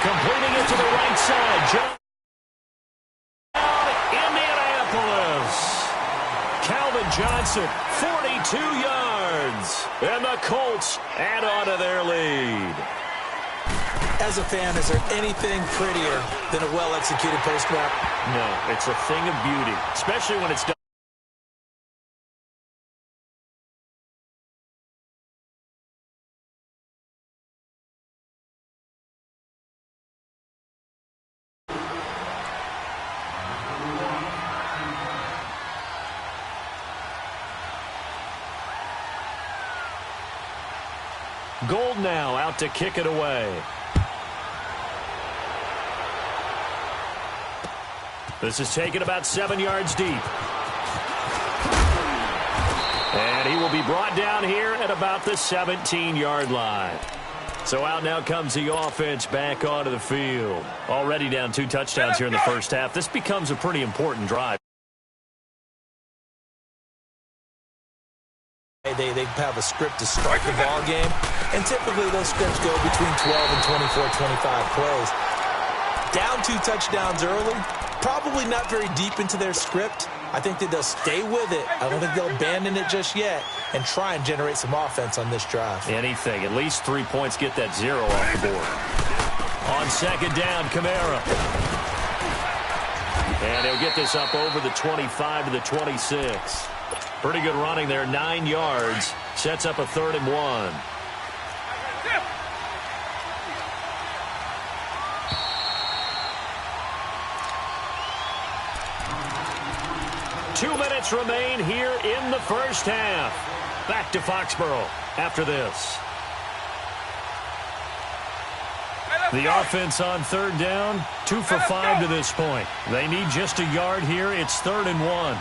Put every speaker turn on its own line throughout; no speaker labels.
Completing it to the right side. Indianapolis. Calvin Johnson, 42 yards. And the Colts add on to their lead.
As a fan, is there anything prettier than a well-executed post route?
No, it's a thing of beauty, especially when it's done. Gold now out to kick it away. This is taken about 7 yards deep. And he will be brought down here at about the 17-yard line. So out now comes the offense back onto the field. Already down 2 touchdowns here in the first half. This becomes a pretty important drive.
They have a script to start the ball game, and typically those scripts go between 12 and 24, 25 plays. Down 2 touchdowns early, probably not very deep into their script. I think that they'll stay with it. I don't think they'll abandon it just yet and try and generate some offense on this drive.
Anything. At least 3 points, get that 0 off the board. On second down, Kamara. And he'll get this up over the 25 to the 26. Pretty good running there, 9 yards. Sets up a 3rd and 1. Two minutes remain here in the first half. Back to Foxborough after this. The offense on 3rd down, 2 for 5 to this point. They need just a yard here. It's 3rd and 1.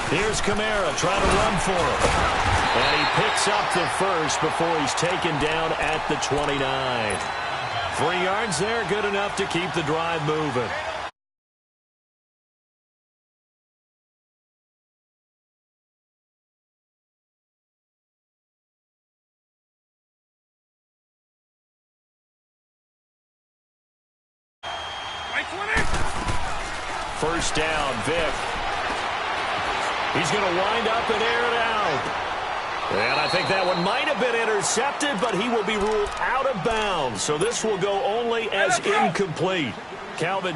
Here's Kamara trying to run for him. And he picks up the first before he's taken down at the 29. 3 yards there, good enough to keep the drive moving. First down, Vic. He's going to wind up and air it out. And I think that one might have been intercepted, but he will be ruled out of bounds. So this will go only as incomplete. Calvin.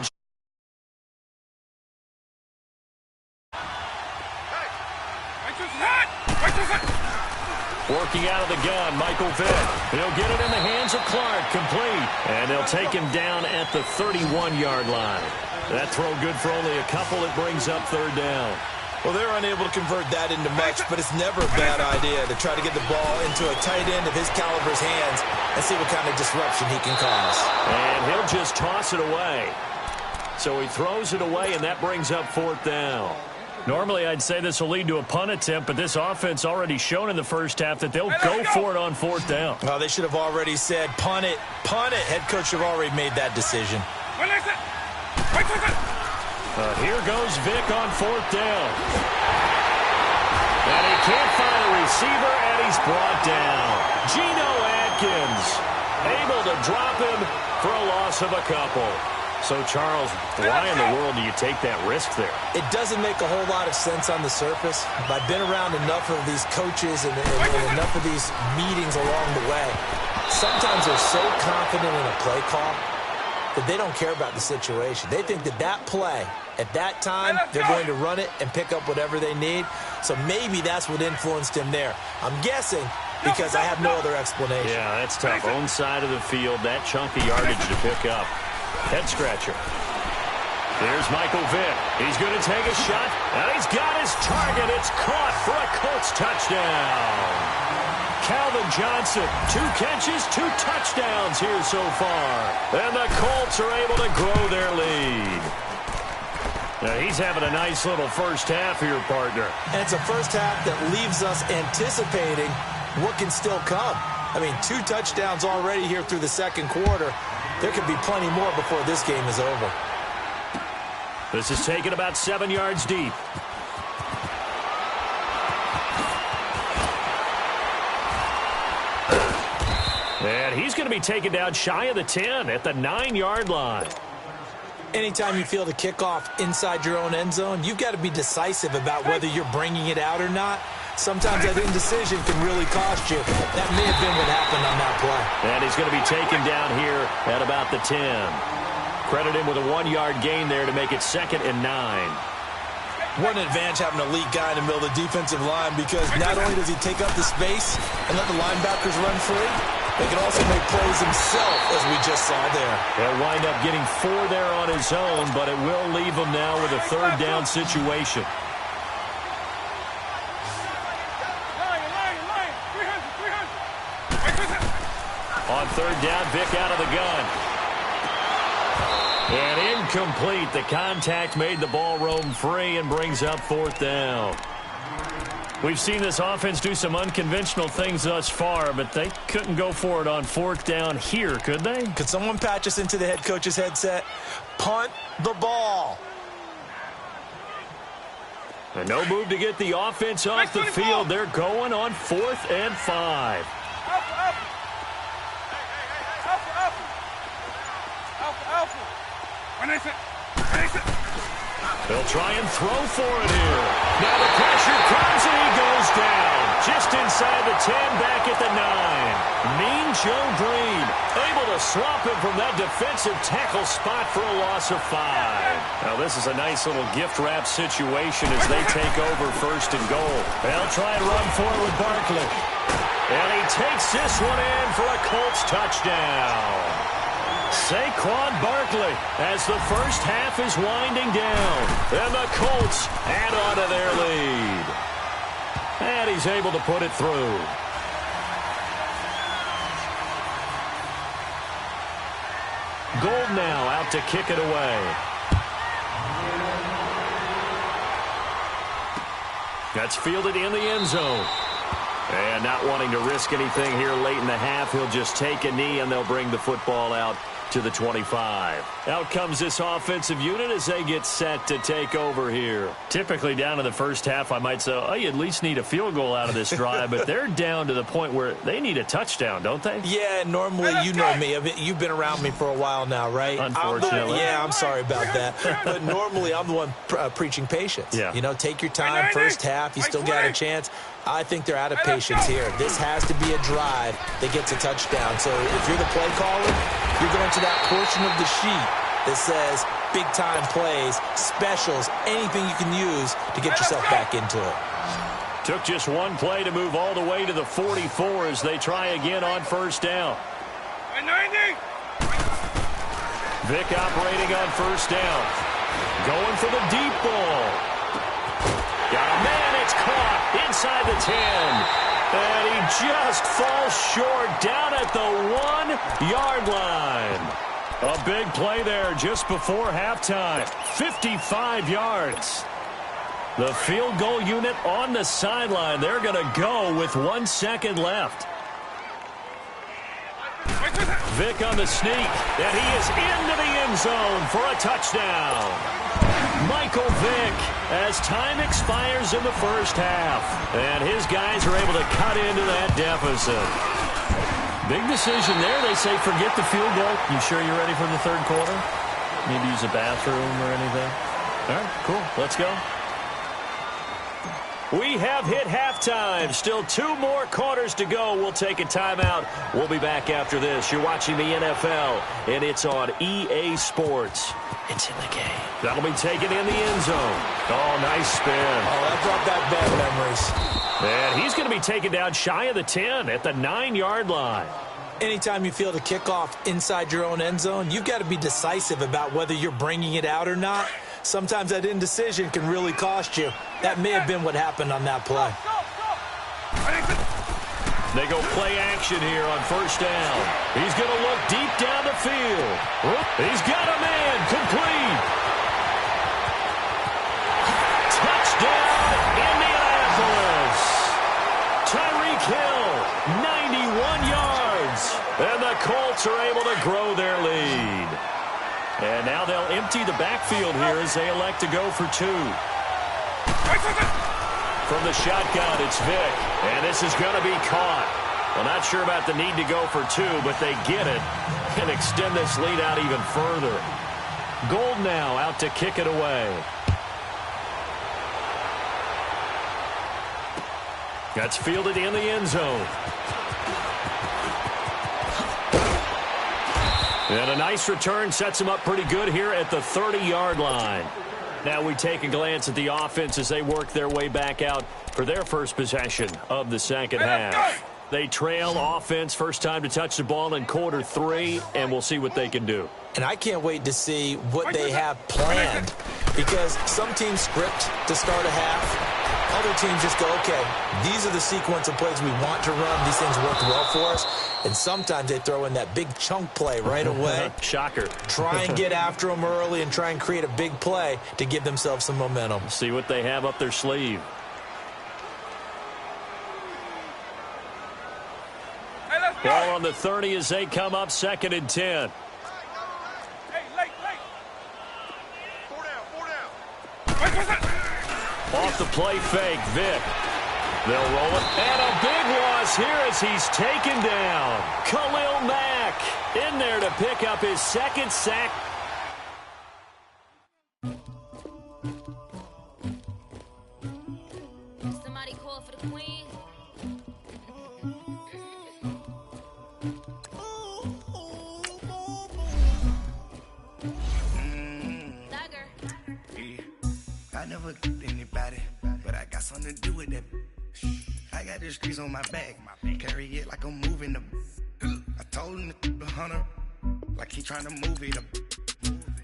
Working out of the gun, Michael Vick. He'll get it in the hands of Clark, complete. And they'll take him down at the 31-yard line. That throw good for only a couple. It brings up 3rd down.
Well, they're unable to convert that into much, but it's never a bad idea to try to get the ball into a tight end of his caliber's hands and see what kind of disruption he can cause.
And he'll just toss it away. So he throws it away, and that brings up 4th down. Normally, I'd say this will lead to a punt attempt, but this offense already shown in the first half that they'll go for it on 4th down.
Well, they should have already said, punt it, punt it. Head coach should have already made that decision.
Here goes Vic on 4th down. And he can't find a receiver, and he's brought down. Geno Atkins able to drop him for a loss of a couple. So, Charles, why in the world do you take that risk there?
It doesn't make a whole lot of sense on the surface. But I've been around enough of these coaches and enough of these meetings along the way. Sometimes they're so confident in a play call that they don't care about the situation. They think that that play, at that time, they're going to run it and pick up whatever they need. So maybe that's what influenced him there. I'm guessing because I have no other explanation.
Yeah, that's tough. Own side of the field, that chunk of yardage to pick up. Head scratcher. There's Michael Vick. He's going to take a shot, and he's got his target. It's caught for a Colts touchdown. Calvin Johnson, 2 catches, 2 touchdowns here so far. And the Colts are able to grow their lead. Now, he's having a nice little first half here, partner.
And it's a first half that leaves us anticipating what can still come. I mean, 2 touchdowns already here through the second quarter. There could be plenty more before this game is over.
This is taken about 7 yards deep. And he's going to be taken down shy of the 10 at the 9-yard line.
Anytime you feel the kickoff inside your own end zone, you've got to be decisive about whether you're bringing it out or not. Sometimes that indecision can really cost you. That may have been what happened on that play.
And he's going to be taken down here at about the 10. Credit him with a 1-yard gain there to make it 2nd and 9.
What an advantage having an elite guy in the middle of the defensive line, because not only does he take up the space and let the linebackers run free, they can also make plays himself, as we just saw there.
He'll wind up getting 4 there on his own, but it will leave him now with a 3rd down situation. On 3rd down, Vick out of the gun. And incomplete. The contact made the ball roam free and brings up 4th down. We've seen this offense do some unconventional things thus far, but they couldn't go for it on 4th down here, could they?
Could someone patch us into the head coach's headset? Punt the ball.
And no move to get the offense off the field. They're going on 4th and 5. They'll try and throw for it here. Now the pressure comes and he goes down. Just inside the 10, back at the 9. Mean Joe Green able to swap him from that defensive tackle spot for a loss of 5. Now this is a nice little gift wrap situation as they take over 1st and goal. They'll try and run for it with Barkley. And he takes this one in for a Colts touchdown. Saquon Barkley as the first half is winding down. And the Colts add on to their lead. And he's able to put it through. Gold now out to kick it away. That's fielded in the end zone. And not wanting to risk anything here late in the half, he'll just take a knee and they'll bring the football out to the 25. Out comes this offensive unit as they get set to take over here. Typically down in the first half, I might say, oh, you at least need a field goal out of this drive, but they're down to the point where they need a touchdown, don't they?
Yeah, normally, you know me. You've been around me for a while now, right?
Unfortunately.
I'm sorry about that. But normally, I'm the one preaching patience.
Yeah.
You know, take your time, first half, you still got a chance. I think they're out of patience here. This has to be a drive that gets a touchdown. So if you're the play caller, you're going to that portion of the sheet that says big-time plays, specials, anything you can use to get yourself back into it.
Took just one play to move all the way to the 44 as they try again on 1st down.
90.
Vick operating on 1st down. Going for the deep ball. Got a man, it's caught inside the 10. And he just falls short down at the 1-yard line. A big play there just before halftime. 55 yards. The field goal unit on the sideline. They're going to go with 1 second left. Vick on the sneak, and he is into the end zone for a touchdown. Michael Vick as time expires in the first half. And his guys are able to cut into that deficit. Big decision there. They say forget the field goal. You sure you're ready for the 3rd quarter? Need to use a bathroom or anything? All right, cool. Let's go. We have hit halftime. Still 2 more quarters to go. We'll take a timeout. We'll be back after this. You're watching the NFL, and it's on EA Sports. It's in the game. That'll be taken in the end zone. Oh, nice spin.
Oh, that brought back bad memories.
And he's going to be taken down shy of the 10 at the 9-yard line.
Anytime you feel the kickoff inside your own end zone, you've got to be decisive about whether you're bringing it out or not. Sometimes that indecision can really cost you. That may have been what happened on that play.
They go play action here on 1st down. He's going to look deep down the field. He's got a man, complete. Touchdown, Indianapolis. Tyreek Hill, 91 yards. And the Colts are able to grow their lead. And now they'll empty the backfield here as they elect to go for 2. From the shotgun, it's Vick. And this is going to be caught. Well, not sure about the need to go for two, but they get it and extend this lead out even further. Gold now out to kick it away. That's fielded in the end zone. And a nice return sets him up pretty good here at the 30-yard line. Now we take a glance at the offense as they work their way back out for their first possession of the second half. They trail offense, first time to touch the ball in quarter 3, and we'll see what they can do.
And I can't wait to see what they have planned, because some teams script to start a half. Other teams just go, okay, these are the sequence of plays we want to run. These things worked well for us. And sometimes they throw in that big chunk play right away.
Shocker.
Try and get after them early and try and create a big play to give themselves some momentum.
See what they have up their sleeve. Ball on the 30 as they come up 2nd and 10. Off the play fake, Vick. They'll roll it. And a big loss here as he's taken down. Khalil Mack in there to pick up his 2nd sack.
Somebody call for the queen.
I never killed anybody, but I got something to do with that. I got the streets on my back, carry it like I'm moving them. I told him to the hunter, like he trying to move it up.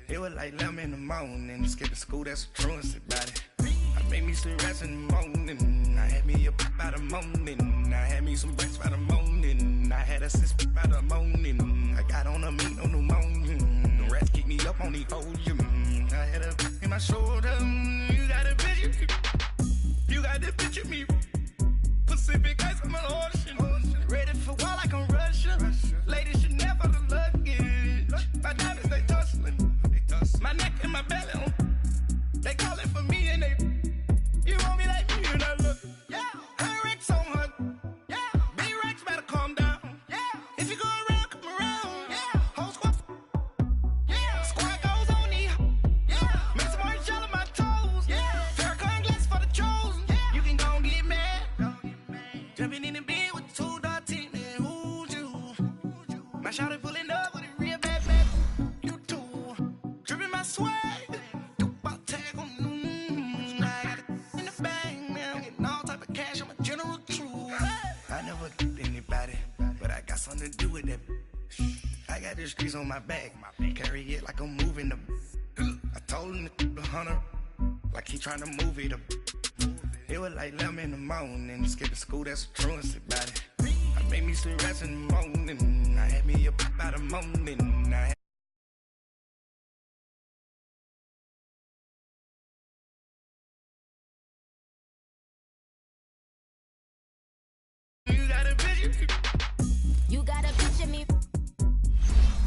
It was like 11 in the morning, skipping school, that's a truancy about it. I made me some rest in the morning, I had me a pop by the morning. I had me some breakfast by the morning, I had a six by the morning. I got on a meat on the morning, the rats keep me up on the podium. I had a in my shoulder, you got a picture, you got the picture me. Pacific ice on my ocean, ready for war like I'm Russia. Ladies should never the luggage. My diamonds they tussling, my neck and my belly. They calling for me and they, you want me like me and I look. Yeah, her Rex on her. Yeah, B-Rex better calm down. Yeah, if you go around, come around. Yeah, whole squad. Yeah, squad goes on me. Yeah, make some orange gel on my toes. Yeah, Farrakhan glass for the chosen. Yeah, you can go and get mad. Jumping in the bed with 2 dark teeth, and who's you? My shawty pulling up with a real bad. You too, dripping my swag. Something to do with that. I got the streets on my back, carry it like I'm moving them. I told him to the hunter, like he trying to move it up. It was like 11 in the morning, skipping school, that's a truancy about it. I made me some rest in the morning, I had me a pop by the morning.
You got a picture me.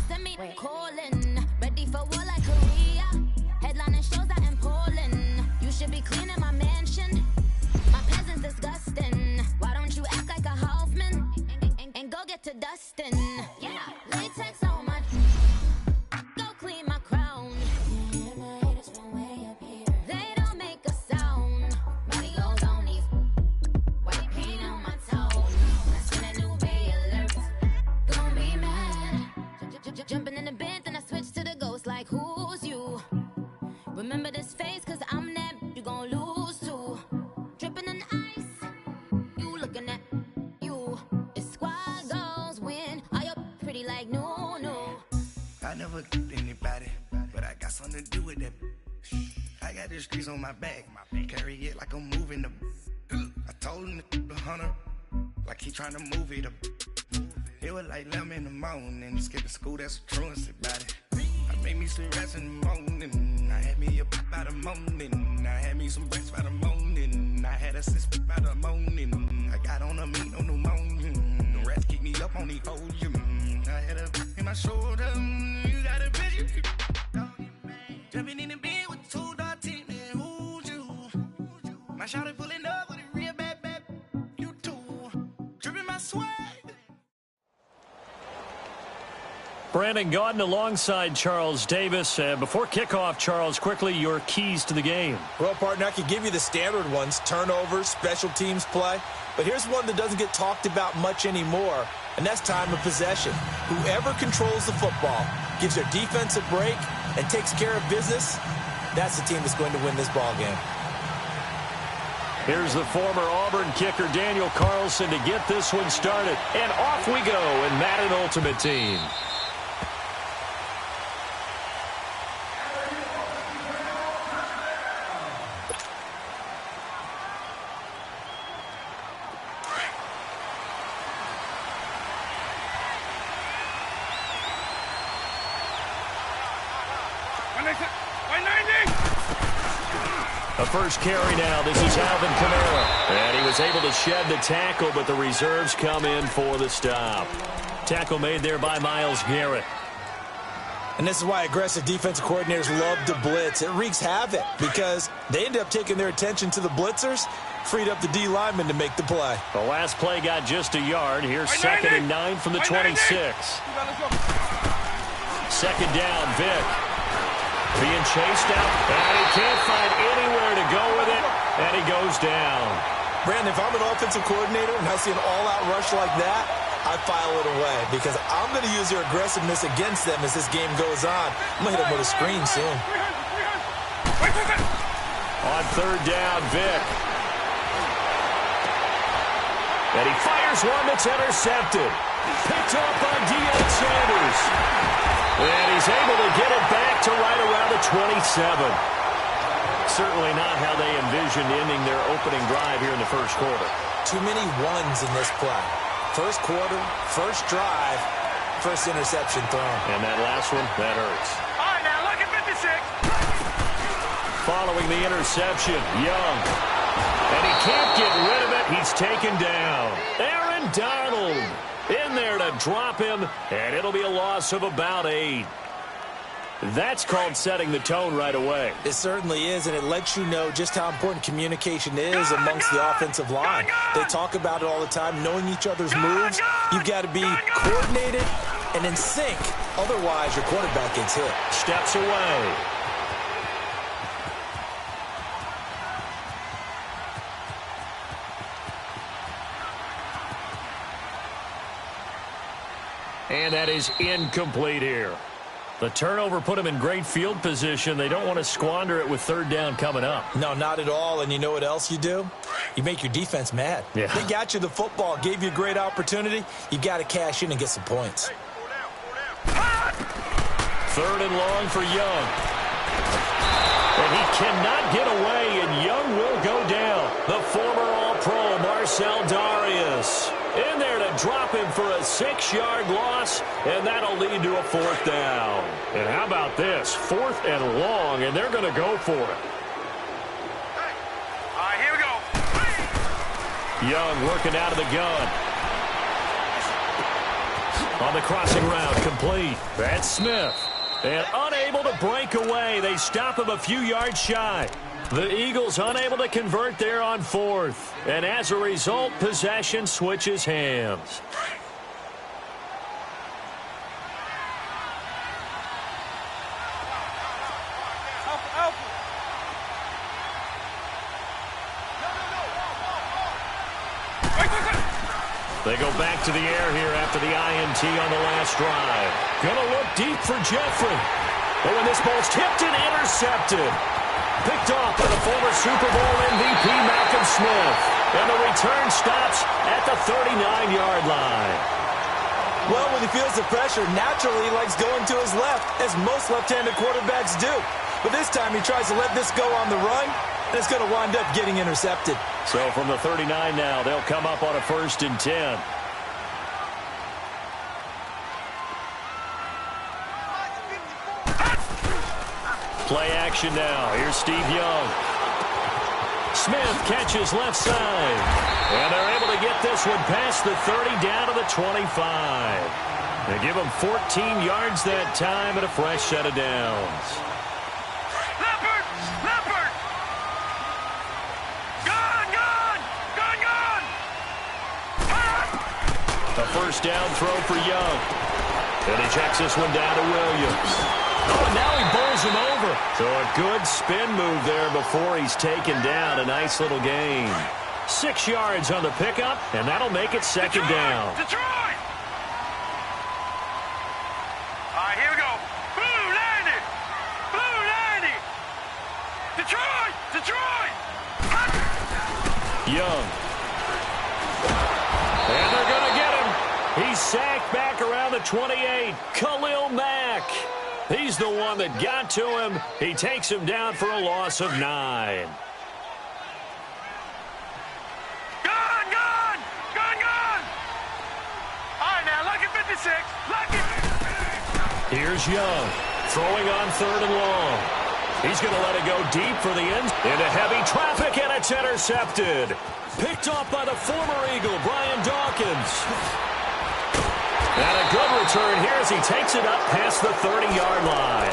Send me calling. Ready for war like Korea. Headlining shows out in Poland. You should be cleaning my mansion. My peasants disgusting. Why don't you act like a Hoffman and go get to dustin'? Yeah, latex on my. Go clean my crown. They don't make a sound. Money goes on these. White paint on my toes. Jumping in the bed, then I switch to the ghost like who's you? Remember this face, cause I'm that you gon' lose too. Dripping in ice, you looking at you. It's squad goals win, are you pretty like no, no?
I never killed anybody, but I got something to do with that. I got the streets on my back, carry it like I'm moving them. I told him to the hunter, like he trying to move it up. It was like 11 in the morning, skipping school, that's a truancy about it. I made me some rest in the morning, I had me a pop by the morning. I had me some breakfast by the morning, I had a six by the morning. I got on a meat on the morning, the rats keep me up on the podium. I had a in my shoulder, you got a picture. Jumping in the bed with 2 dark teeth, and who's you? My shawty pulling up with a real bad. You too, dripping my swag.
Brandon Gaudin alongside Charles Davis. Before kickoff, Charles, quickly, your keys to the game.
Well, partner, I could give you the standard ones, turnovers, special teams play. But here's one that doesn't get talked about much anymore, and that's time of possession. Whoever controls the football, gives their defense a break, and takes care of business, that's the team that's going to win this ball game.
Here's the former Auburn kicker, Daniel Carlson, to get this one started. And off we go in Madden Ultimate Team. A first carry now. This is Alvin Kamara. And he was able to shed the tackle, but the reserves come in for the stop. Tackle made there by Myles Garrett.
And this is why aggressive defensive coordinators love to blitz. It wreaks havoc because they end up taking their attention to the blitzers, freed up the D lineman to make the play.
The last play got just a yard. Here's 2nd and 9 from the 26. Second down, Vick. Being chased out, and he can't find anywhere to go with it, and he goes down.
Brandon, if I'm an offensive coordinator and I see an all-out rush like that, I file it away because I'm going to use their aggressiveness against them as this game goes on. I'm going to hit them with a screen soon.
On 3rd down, Vick. And he fires one that's intercepted. Picked off by Deion Sanders. And he's able to get it back to right around the 27. Certainly not how they envisioned ending their opening drive here in the first quarter.
Too many ones in this play. First quarter, first drive, first interception thrown.
And that last one, that hurts.
All right, now look at 56.
Following the interception, Young. And he can't get rid of it. He's taken down. Aaron Donald in there to drop him, and it'll be a loss of about 8. That's called setting the tone right away.
It certainly is, and it lets you know just how important communication is amongst the offensive line. They talk about it all the time, knowing each other's moves. You've got to be coordinated and in sync. Otherwise, your quarterback gets hit.
Steps away. And that is incomplete here. The turnover put them in great field position. They don't want to squander it with 3rd down coming up.
No, not at all. And you know what else you do? You make your defense mad.
Yeah.
They got you the football, gave you a great opportunity. You got to cash in and get some points.
3rd and long for Young. And he cannot get away, and Young will go down. The former All-Pro Marcel Darius in there to drop him for a 6-yard loss, and that'll lead to a 4th down. And how about this? 4th and long, and they're going to go for it.
All right, here we go.
Young working out of the gun. On the crossing route, complete. That's Smith. And unable to break away. They stop him a few yards shy. The Eagles unable to convert there on 4th. And as a result, possession switches hands. They go back to the air here after the INT on the last drive. Gonna look deep for Jeffrey. But when this ball's tipped and intercepted. Picked off by the former Super Bowl MVP Malcolm Smith. And the return stops at the 39-yard line.
Well, when he feels the pressure, naturally he likes going to his left, as most left-handed quarterbacks do. But this time he tries to let this go on the run, and it's going to wind up getting intercepted.
So from the 39 now, they'll come up on a 1st and 10. Play action now. Here's Steve Young. Smith catches left side. And they're able to get this one past the 30 down to the 25. They give them 14 yards that time and a fresh set of downs.
Leopard! Leopard! Gone! Gone! Gone! Gone!
A 1st down throw for Young. And he checks this one down to Williams. Oh, and now he bowls him over. So a good spin move there before he's taken down. A nice little gain. 6 yards on the pickup, and that'll make it second down.
Detroit! All right, here we go. Blue 90! Blue 90! Detroit! Detroit!
Young. And they're going to get him. He's sacked back around the 28. Khalil Mack. He's the one that got to him. He takes him down for a loss of 9.
Gone! Gone! Gone, gone! All right, now, lucky 56. Lucky.
Here's Young. Throwing on 3rd and long. He's going to let it go deep for the end. Into heavy traffic, and it's intercepted. Picked off by the former Eagle, Brian Dawkins. And a good return here as he takes it up past the 30-yard line.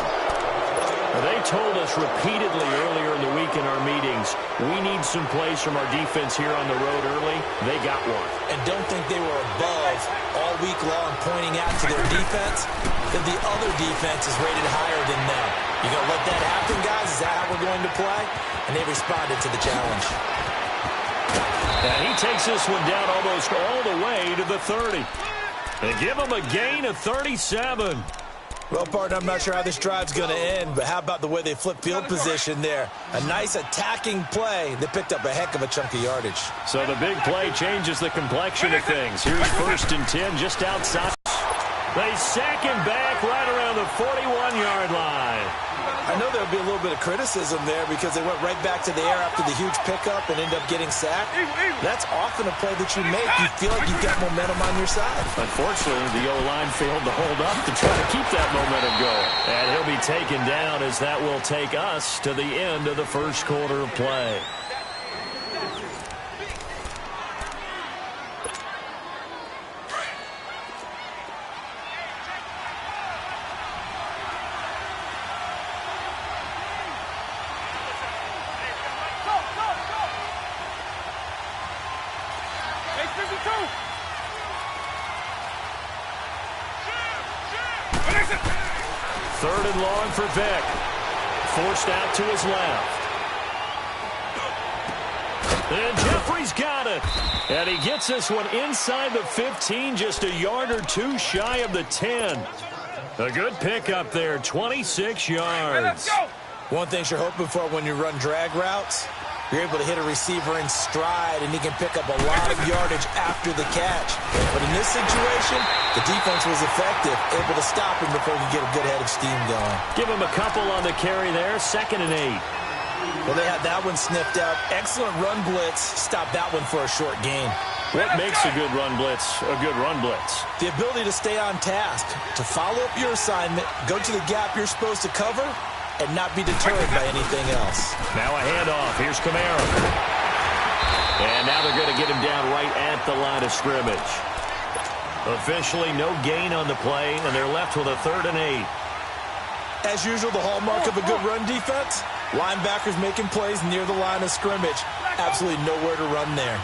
They told us repeatedly earlier in the week in our meetings, we need some plays from our defense here on the road early. They got one.
And don't think they were above all week long pointing out to their defense that the other defense is rated higher than them. You going to let that happen, guys? Is that how we're going to play? And they responded to the challenge.
And he takes this one down almost all the way to the 30. They give him a gain of 37.
Well, partner, I'm not sure how this drive's going to end, but how about the way they flip field position there? A nice attacking play. They picked up a heck of a chunk of yardage.
So the big play changes the complexion of things. Here's 1st and 10 just outside. They sack him back right around the 41-yard line.
I know there'll be a little bit of criticism there because they went right back to the air after the huge pickup and end up getting sacked. That's often a play that you make. You feel like you've got momentum on your side.
Unfortunately, the O-line failed to hold up to try to keep that momentum going. And he'll be taken down as that will take us to the end of the first quarter of play. Third and long for Vick. Forced out to his left. And Jeffrey's got it. And he gets this one inside the 15, just a yard or two shy of the 10. A good pickup there, 26 yards.
One thing you're hoping for when you run drag routes, you're able to hit a receiver in stride, and he can pick up a lot of yardage after the catch. But in this situation, the defense was effective, able to stop him before he could get a good head of steam going.
Give him a couple on the carry there, 2nd and 8.
Well, they had that one sniffed out. Excellent run blitz. Stopped that one for a short gain.
What makes a good run blitz a good run blitz?
The ability to stay on task, to follow up your assignment, go to the gap you're supposed to cover, and not be deterred by anything else.
Now a handoff. Here's Kamara. And now they're going to get him down right at the line of scrimmage. Officially no gain on the play, and they're left with a 3rd and 8.
As usual, the hallmark of a good run defense, linebackers making plays near the line of scrimmage. Absolutely nowhere to run there.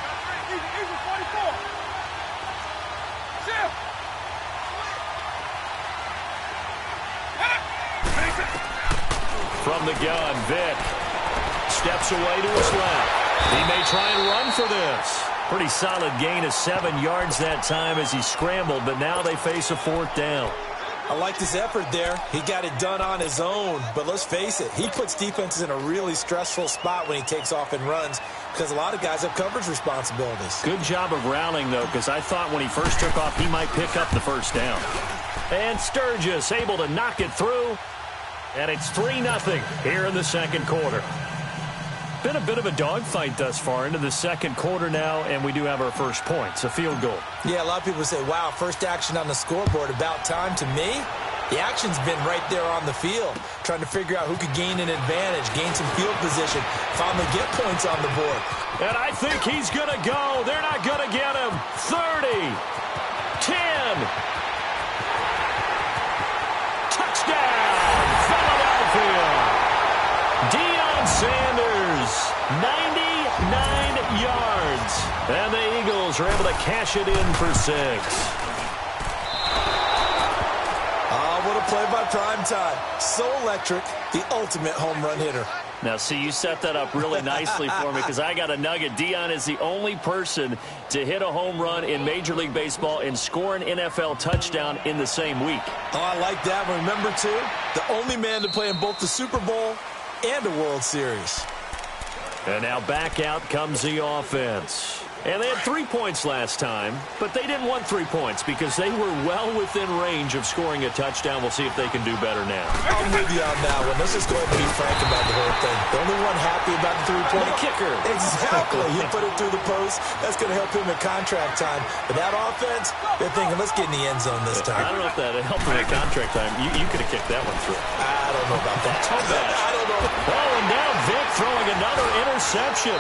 From the gun, Vick steps away to his left. He may try and run for this. Pretty solid gain of 7 yards that time as he scrambled, but now they face a 4th down.
I like his effort there. He got it done on his own, but let's face it, he puts defenses in a really stressful spot when he takes off and runs because a lot of guys have coverage responsibilities.
Good job of rallying, though, because I thought when he first took off, he might pick up the 1st down. And Sturgis able to knock it through. And it's 3-0 here in the second quarter. Been a bit of a dogfight thus far into the second quarter now, and we do have our first points, a field goal.
Yeah, a lot of people say, wow, first action on the scoreboard, about time. To me, the action's been right there on the field, trying to figure out who could gain an advantage, gain some field position, finally get points on the board.
And I think he's going to go. They're not going to get him. 30, 10. Touchdown, Philadelphia. Deion Sanders, 99 yards. And the Eagles are able to cash it in for 6.
play by Primetime. So electric, the ultimate home run hitter.
Now, see, you set that up really nicely for me because I got a nugget. Dion is the only person to hit a home run in Major League Baseball and score an NFL touchdown in the same week.
Oh, I like that one. Remember, too, the only man to play in both the Super Bowl and a World Series.
And now back out comes the offense. And they had 3 points last time, but they didn't want 3 points because they were well within range of scoring a touchdown. We'll see if they can do better now.
I'm with you on that one. Let's just go ahead and be frank about the whole thing. The only one happy about the three-point
kicker.
Exactly. You put it through the post. That's going to help him in contract time. But that offense, they're thinking, let's get in the end zone this time.
I don't know if that helped him in contract time. You could have kicked that one through.
I don't know about that. I don't know.
Oh, and now Vic throwing another interception.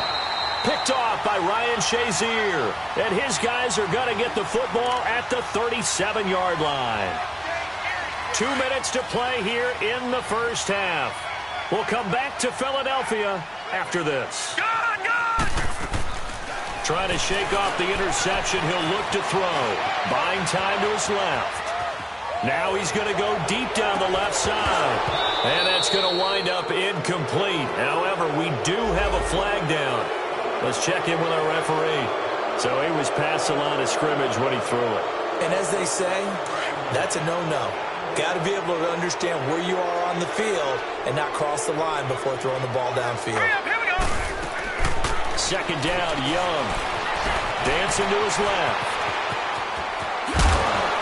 Picked off by Ryan Shazier. And his guys are going to get the football at the 37-yard line. 2 minutes to play here in the first half. We'll come back to Philadelphia after this. Trying to shake off the interception. He'll look to throw. Buying time to his left. Now he's going to go deep down the left side. And that's going to wind up incomplete. However, we do have a flag down. Let's check in with our referee. So he was past the line of scrimmage when he threw it.
And as they say, that's a no-no. Got to be able to understand where you are on the field and not cross the line before throwing the ball downfield.
Here we go.
Second down, Young. Dancing to his left.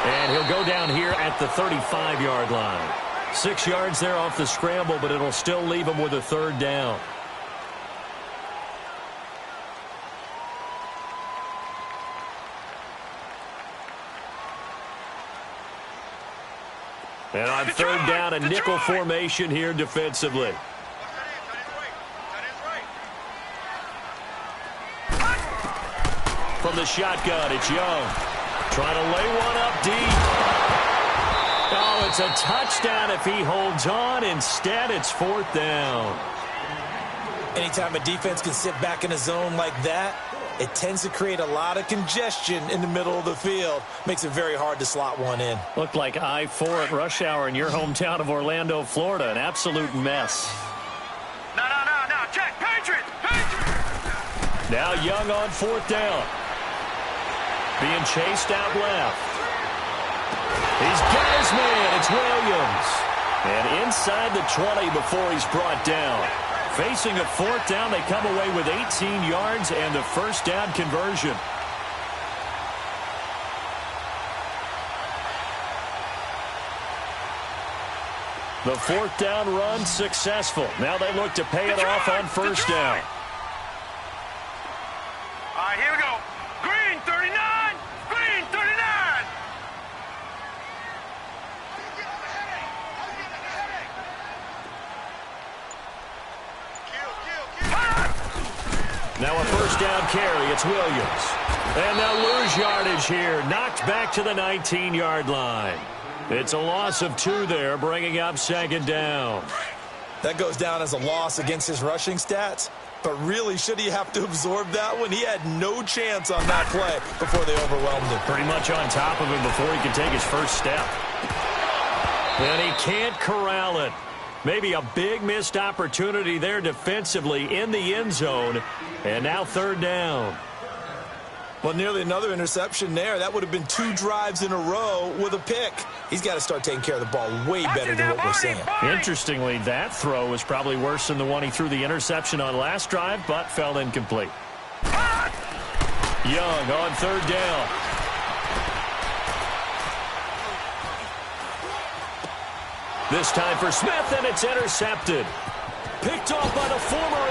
And he'll go down here at the 35-yard line. 6 yards there off the scramble, but it'll still leave him with a third down. And on third down, a nickel formation here defensively. From the shotgun, it's Young. Trying to lay one up deep. Oh, it's a touchdown if he holds on. Instead, it's fourth down.
Anytime a defense can sit back in a zone like that, it tends to create a lot of congestion in the middle of the field. Makes it very hard to slot one in.
Looked like I-4 at rush hour in your hometown of Orlando, Florida. An absolute mess.
No. Check. Patriots.
Now Young on fourth down. Being chased out left. He's got his man. It's Williams. And inside the 20 before he's brought down. Facing a fourth down, they come away with 18 yards and the first down conversion. The fourth down run successful. Now they look to pay it off on first down.
All right, here we go. Green 39. Green 39.
Now a first down carry. It's Williams. And they'll lose yardage here. Knocked back to the 19-yard line. It's a loss of 2 there, bringing up second down.
That goes down as a loss against his rushing stats. But really, should he have to absorb that one? He had no chance on that play before they overwhelmed him.
Pretty much on top of him before he can take his first step. And he can't corral it. Maybe a big missed opportunity there defensively in the end zone. And now third down.
Well, nearly another interception there. That would have been 2 drives in a row with a pick. He's got to start taking care of the ball way better than what we're seeing.
Interestingly, that throw was probably worse than the one he threw the interception on last drive, but fell incomplete. Young on third down. This time for Smith, and it's intercepted. Picked off by the former